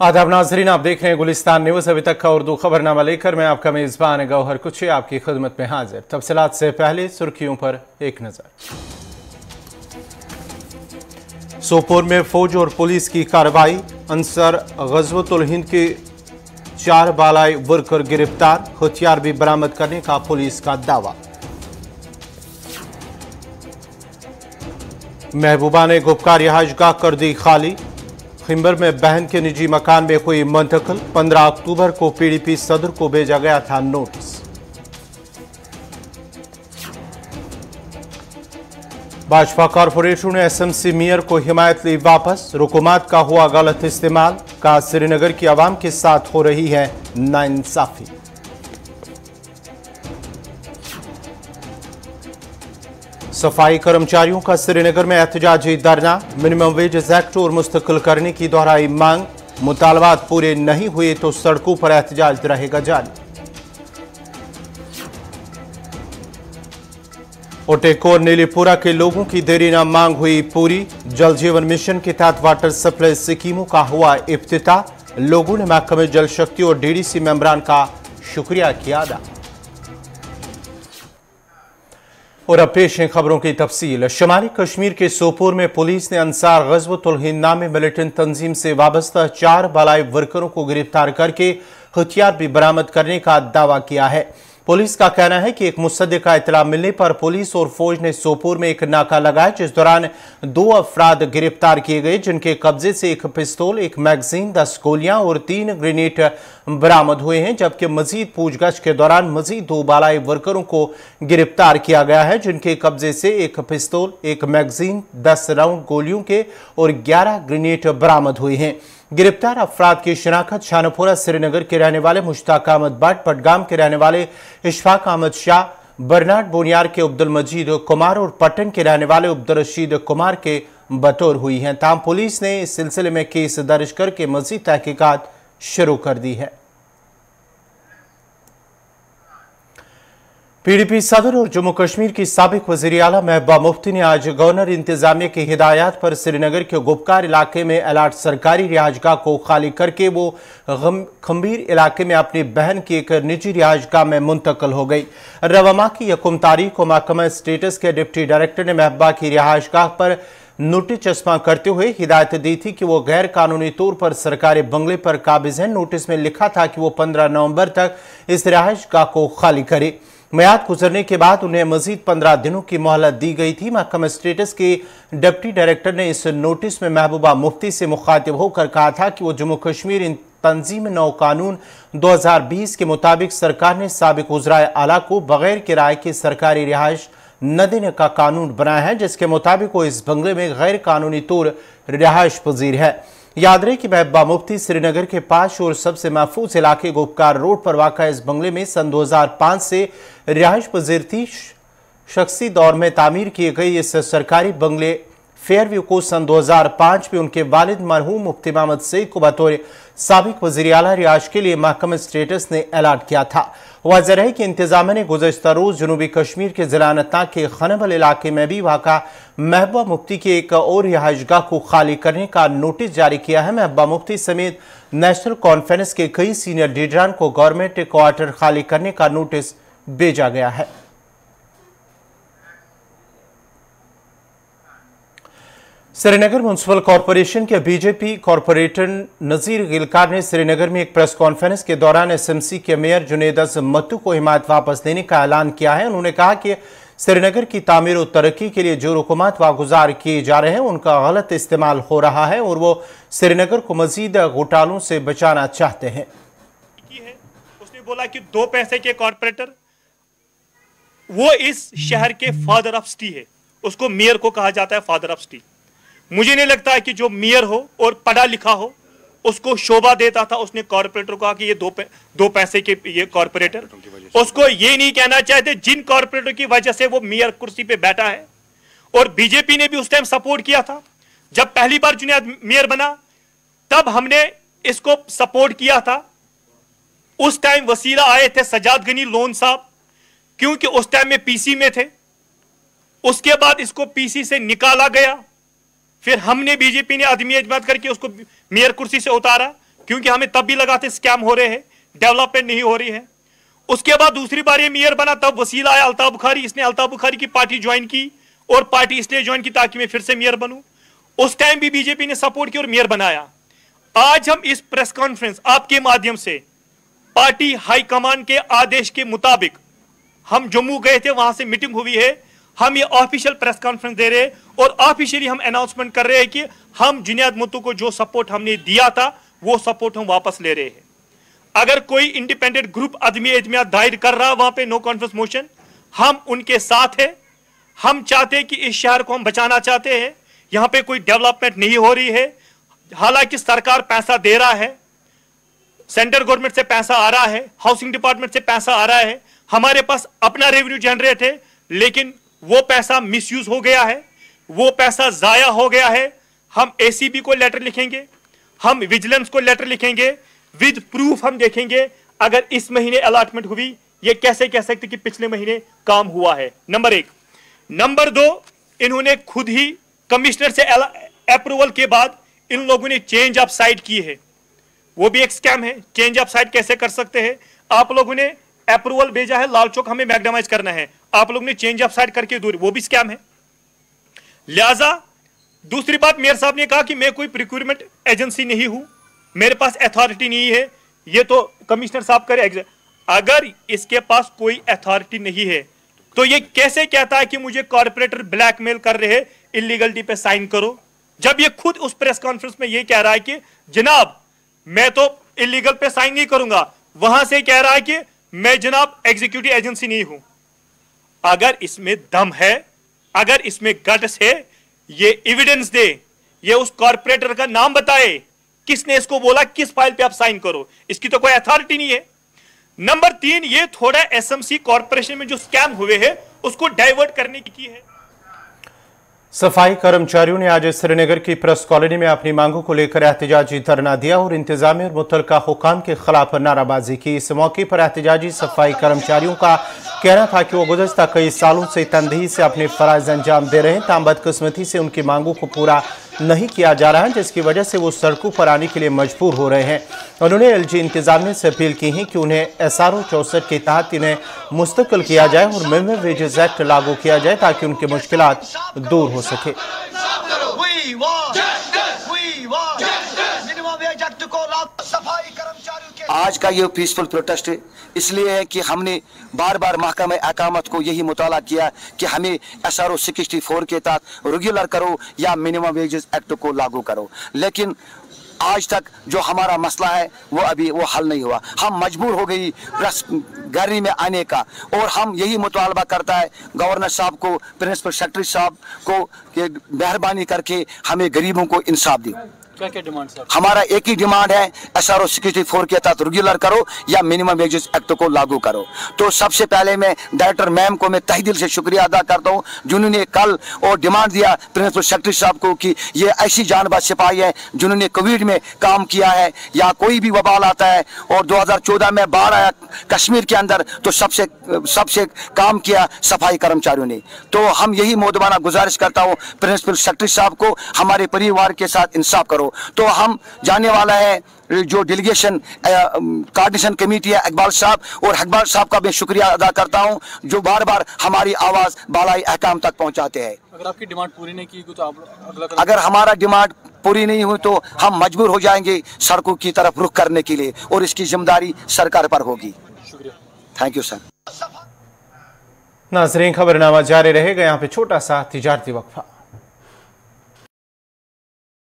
आदाब नाजरीन, आप देख रहे हैं गुलिस्तान न्यूज। अभी तक का उर्दू खबरनामा लेकर मैं आपका मेजबान गौहर कुछी आपकी खिदमत में हाजिर। तफसीलात से पहले सुर्खियों पर एक नजर। सोपोर में फौज और पुलिस की कार्रवाई, अंसार गज़वतुल हिंद के 4 बालाई वर्कर गिरफ्तार, हथियार भी बरामद करने का पुलिस का दावा। महबूबा ने गुपकार रिहाइशगाह कर दी खाली, खिंबर में बहन के निजी मकान में हुई मुंतकिल। 15 अक्टूबर को पीडीपी सदर को भेजा गया था नोटिस। भाजपा कारपोरेटरों ने एसएमसी मेयर को हिमायत ली वापस, रुकूमत का हुआ गलत इस्तेमाल, कहा श्रीनगर की आवाम के साथ हो रही है नाइंसाफी। सफाई कर्मचारियों का श्रीनगर में एहतजाजी धरना, मिनिमम वेजेस एक्ट और मुस्तकिल करने की दोहराई मांग, मुतालबात पूरे नहीं हुए तो सड़कों पर एहतजाज रहेगा जारी। ओटेको और नीलीपुरा के लोगों की देरीना मांग हुई पूरी, जल जीवन मिशन के तहत वाटर सप्लाई स्कीमों का हुआ इफ्तिताह, लोगों ने महकमे जल शक्ति और डीडीसी मेंबरान का शुक्रिया किया अदा। और अब पेश है खबरों की तफसील। शुमाली कश्मीर के सोपोर में पुलिस ने अंसार गज़वतुल हिंद नामी मिलिटेंट तंजीम से वाबस्ता 4 बालाई वर्करों को गिरफ्तार करके हथियार भी बरामद करने का दावा किया है। पुलिस का कहना है कि एक मुसद्दे का इतला मिलने पर पुलिस और फौज ने सोपोर में एक नाका लगाया, जिस दौरान 2 अफराद गिरफ्तार किए गए, जिनके कब्जे से एक पिस्तौल, एक मैगजीन, 10 गोलियां और 3 ग्रेनेड बरामद हुए हैं। जबकि मजीद पूछताछ के दौरान मजीद 2 बालाई वर्करों को गिरफ्तार किया गया है, जिनके कब्जे से एक पिस्तौल, एक मैगजीन, 10 राउंड गोलियों के और 11 ग्रेनेड बरामद हुए हैं। गिरफ्तार अफराद की शिनाख्त शाहपुरा श्रीनगर के रहने वाले मुश्ताक अहमद भट्ट, पटगाम के रहने वाले इशफाक अहमद शाह, बर्नाड बोनियार के अब्दुल मजीद कुमार और पटन के रहने वाले अब्दुल रशीद कुमार के बतौर हुई हैं। ताम पुलिस ने इस सिलसिले में केस दर्ज करके मजीद तहकीकात शुरू कर दी है। पीडीपी सदर और जम्मू कश्मीर की साबिक वज़ीर आला महबूबा मुफ्ती ने आज गवर्नर इंतजामिया की हिदायत पर श्रीनगर के गुपकार इलाके में अलाट सरकारी रिहाइशगाह को खाली करके वो खंबीर इलाके में अपनी बहन की एक निजी रिहाइशगाह में मुंतकिल हो गई। रवामा की 1 तारीख को महकमा स्टेटस के डिप्टी डायरेक्टर ने महबूबा की रिहाइशगाह पर नोटिस चस्पा करते हुए हिदायत दी थी कि वो गैर कानूनी तौर पर सरकारी बंगले पर काबिज है। नोटिस में लिखा था कि वो 15 नवंबर तक इस रिहाइशगाह को खाली करे। मियाद गुजरने के बाद उन्हें मजीद 15 दिनों की मोहलत दी गई थी। महकमा स्टेटस के डिप्टी डायरेक्टर ने इस नोटिस में महबूबा मुफ्ती से मुखातिब होकर कहा था कि वो जम्मू कश्मीर तंजीम नौ कानून 2020 के मुताबिक सरकार ने साबिक वज़राए आला को बगैर किराए की सरकारी रिहाइश न देने का कानून बनाया है, जिसके मुताबिक वो इस बंगले में गैर कानूनी तौर रिहाइश पजीर है। याद रहे कि महबूबा मुफ्ती श्रीनगर के 5 और सबसे महफूज इलाके गुपकार रोड पर वाक़ा इस बंगले में सन 2005 से रिहाइश पजीर थी। शख्सी दौर में तामीर किए गए इस सरकारी बंगले फेयरव्यू को सन 2005 में उनके वालिद मरहूम मुफ्ती मोहम्मद सईद को बतौर साबिक वज़ीर आला रिहाइश के लिए महकमा स्टेटस ने ऐलान किया था। वाज़ेह है कि इंतजामिया ने गुज़श्ता रोज़ जनूबी कश्मीर के ज़िला अनंतनाग के खनबल इलाके में भी वाक़ा महबूबा मुफ्ती की एक और रिहाइशगाह को खाली करने का नोटिस जारी किया है। महबूबा मुफ्ती समेत नेशनल कॉन्फ्रेंस के कई सीनियर लीडरान को गवर्नमेंट क्वार्टर खाली करने का नोटिस भेजा गया है। श्रीनगर म्युनिसिपल कॉरपोरेशन के बीजेपी कॉरपोरेटर नजीर गिलकार ने श्रीनगर में एक प्रेस कॉन्फ्रेंस के दौरान एसएमसी के मेयर जुनेद मत्तू को हिमायत वापस देने का ऐलान किया है। उन्होंने कहा कि श्रीनगर की तामीर और तरक्की के लिए जो रुकूमत वागुजार किए जा रहे हैं उनका गलत इस्तेमाल हो रहा है और वो श्रीनगर को मजीद घोटालों से बचाना चाहते हैं। उसने बोला कि 2 पैसे के कॉरपोरेटर वो इस शहर के फादर ऑफ सिटी है, उसको मेयर को कहा जाता है फादर ऑफ सिटी। मुझे नहीं लगता है कि जो मेयर हो और पढ़ा लिखा हो उसको शोभा देता था। उसने कॉरपोरेटर को कहा कि ये 2 पैसे के ये कॉरपोरेटर, उसको ये नहीं कहना चाहते जिन कॉरपोरेटर की वजह से वो मेयर कुर्सी पे बैठा है। और बीजेपी ने भी उस टाइम सपोर्ट किया था। जब पहली बार जुनैद मेयर बना तब हमने इसको सपोर्ट किया था। उस टाइम वसीला आए थे सजाद गनी लोन साहब, क्योंकि उस टाइम में पीसी में थे। उसके बाद इसको पीसी से निकाला गया, फिर हमने बीजेपी ने आदमी इजमत करके उसको मेयर कुर्सी से उतारा, क्योंकि हमें तब भी लगा थे स्कैम हो रहे हैं, डेवलपमेंट नहीं हो रही है। उसके बाद दूसरी बार ये मेयर बना, तब वसीला आया अल्ताफ बुखारी, इसने अल्ताफ बुखारी की पार्टी ज्वाइन की, और पार्टी इसलिए ज्वाइन की ताकि मैं फिर से मेयर बनूं। उस टाइम भी बीजेपी ने सपोर्ट किया और मेयर बनाया। आज हम इस प्रेस कॉन्फ्रेंस आपके माध्यम से पार्टी हाईकमान के आदेश के मुताबिक हम जम्मू गए थे, वहां से मीटिंग हुई है, हम ये ऑफिशियल प्रेस कॉन्फ्रेंस दे रहे हैं और ऑफिशियली हम अनाउंसमेंट कर रहे हैं कि हम जुनैद मुत्तू को जो सपोर्ट हमने दिया था वो सपोर्ट हम वापस ले रहे हैं। अगर कोई इंडिपेंडेंट ग्रुप अदमी एतमाद दायर कर रहा है वहां पे नो कॉन्फ्रेंस मोशन, हम उनके साथ हैं। हम चाहते हैं कि इस शहर को हम बचाना चाहते हैं। यहां पे कोई डेवलपमेंट नहीं हो रही है, हालांकि सरकार पैसा दे रहा है, सेंट्रल गवर्नमेंट से पैसा आ रहा है, हाउसिंग डिपार्टमेंट से पैसा आ रहा है, हमारे पास अपना रेवेन्यू जनरेट है, लेकिन वो पैसा मिसयूज हो गया है, वो पैसा जाया हो गया है। हम एसीबी को लेटर लिखेंगे, हम विजिलेंस को लेटर लिखेंगे, विद प्रूफ हम देखेंगे अगर इस महीने अलॉटमेंट हुई, ये कैसे कह सकते कि पिछले महीने काम हुआ है। नंबर 1। नंबर 2, इन्होंने खुद ही कमिश्नर से अप्रूवल के बाद इन लोगों ने चेंज ऑफ साइट की है, वो भी एक स्कैम है। चेंज ऑफ साइट कैसे कर सकते हैं? आप लोगों ने अप्रूवल भेजा है, लाल चौक हमें मैग्नेमाइज करना है, आप लोगों ने चेंज ऑफ साइट करके दूर, वो भी स्कैम है। लिहाजा दूसरी बात, मेयर साहब ने कहा कि मैं कोई प्रिक्रूटमेंट एजेंसी नहीं हूं, मेरे पास अथॉरिटी नहीं है, ये तो कमिश्नर साहब करे। अगर इसके पास कोई अथॉरिटी नहीं है तो ये कैसे कहता है कि मुझे कॉर्पोरेटर ब्लैकमेल कर रहे हैं, इलीगलिटी पे साइन करो, जब ये खुद उस प्रेस कॉन्फ्रेंस में ये कह रहा है कि जनाब मैं तो इलीगल पे साइन नहीं करूंगा, वहां से कह रहा है कि मैं जनाब एग्जीक्यूटिव एजेंसी नहीं हूं। अगर इसमें दम है, अगर इसमें गट्स है, ये एविडेंस दे, ये उस कॉर्पोरेटर का नाम बताए, किसने इसको बोला किस फाइल पे आप साइन करो, इसकी तो कोई अथॉरिटी नहीं है। नंबर 3, ये थोड़ा एसएमसी कॉर्पोरेशन में जो स्कैम हुए हैं उसको डाइवर्ट करने की है। सफाई कर्मचारियों ने आज श्रीनगर की प्रेस कॉलोनी में अपनी मांगों को लेकर एहतजाजी धरना दिया और इंतजामिया और मुतलका हुकाम के खिलाफ नाराबाजी की। इस मौके पर एहतजाजी सफाई कर्मचारियों का कहना था कि वो गुज़श्ता कई सालों से तनदेही से अपने फराइज अंजाम दे रहे हैं, ताम बदकिस्मती से उनकी मांगों को पूरा नहीं किया जा रहा है, जिसकी वजह से वो सड़कों पर आने के लिए मजबूर हो रहे हैं। उन्होंने एलजी इंतजामिया से अपील की है कि उन्हें SRO 64 के तहत इन्हें मुस्तकिल किया जाए और मिनिमम वेजेस एक्ट लागू किया जाए ताकि उनकी मुश्किलात दूर हो सके। आज का ये पीसफुल प्रोटेस्ट इसलिए है कि हमने बार बार महकमा अकामत को यही मुताला किया कि हमें SRO 64 के तहत रेगुलर करो या मिनिमम वेजेस एक्ट को लागू करो, लेकिन आज तक जो हमारा मसला है वो अभी वो हल नहीं हुआ। हम मजबूर हो गई प्रेस गैलरी में आने का और हम यही मुतालबा करता है गवर्नर साहब को, प्रिंसिपल सेक्रेटरी साहब को कि मेहरबानी करके हमें गरीबों को इंसाफ दें। क्या डिमांड सर? हमारा एक ही डिमांड है, SRO 64 के तहत रेगुलर करो या मिनिमम वेजेस एक्ट को लागू करो। तो सबसे पहले मैं डायरेक्टर मैम को मैं तहे दिल से शुक्रिया अदा करता हूँ जिन्होंने कल और डिमांड दिया प्रिंसिपल सेक्रेटरी साहब को कि ये ऐसी जानबाज सिपाही है जिन्होंने कोविड में काम किया है या कोई भी वबाल आता है, और 2014 में बाढ़ आया कश्मीर के अंदर तो सबसे काम किया सफाई कर्मचारियों ने। तो हम यही मोदबाना गुजारिश करता हूँ प्रिंसिपल सेक्रेटरी साहब को, हमारे परिवार के साथ इंसाफ करो। तो हम जाने वाला है जो डेलीगेशन कोऑर्डिनेशन कमेटी है इकबाल साहब, और इकबाल साहब का मैं शुक्रिया अदा करता हूं जो बार बार हमारी आवाज बालाई अहकाम तक पहुंचाते हैं। अगर आपकी डिमांड पूरी नहीं की तो आप अगला अगर हमारा डिमांड पूरी नहीं हुई तो हम मजबूर हो जाएंगे सड़कों की तरफ रुख करने के लिए, और इसकी जिम्मेदारी सरकार पर होगी। शुक्रिया, थैंक यू सर। नाज़रीन, खबरनामा जारी रहेगा, यहाँ पे छोटा सा तिजारती वक्फा।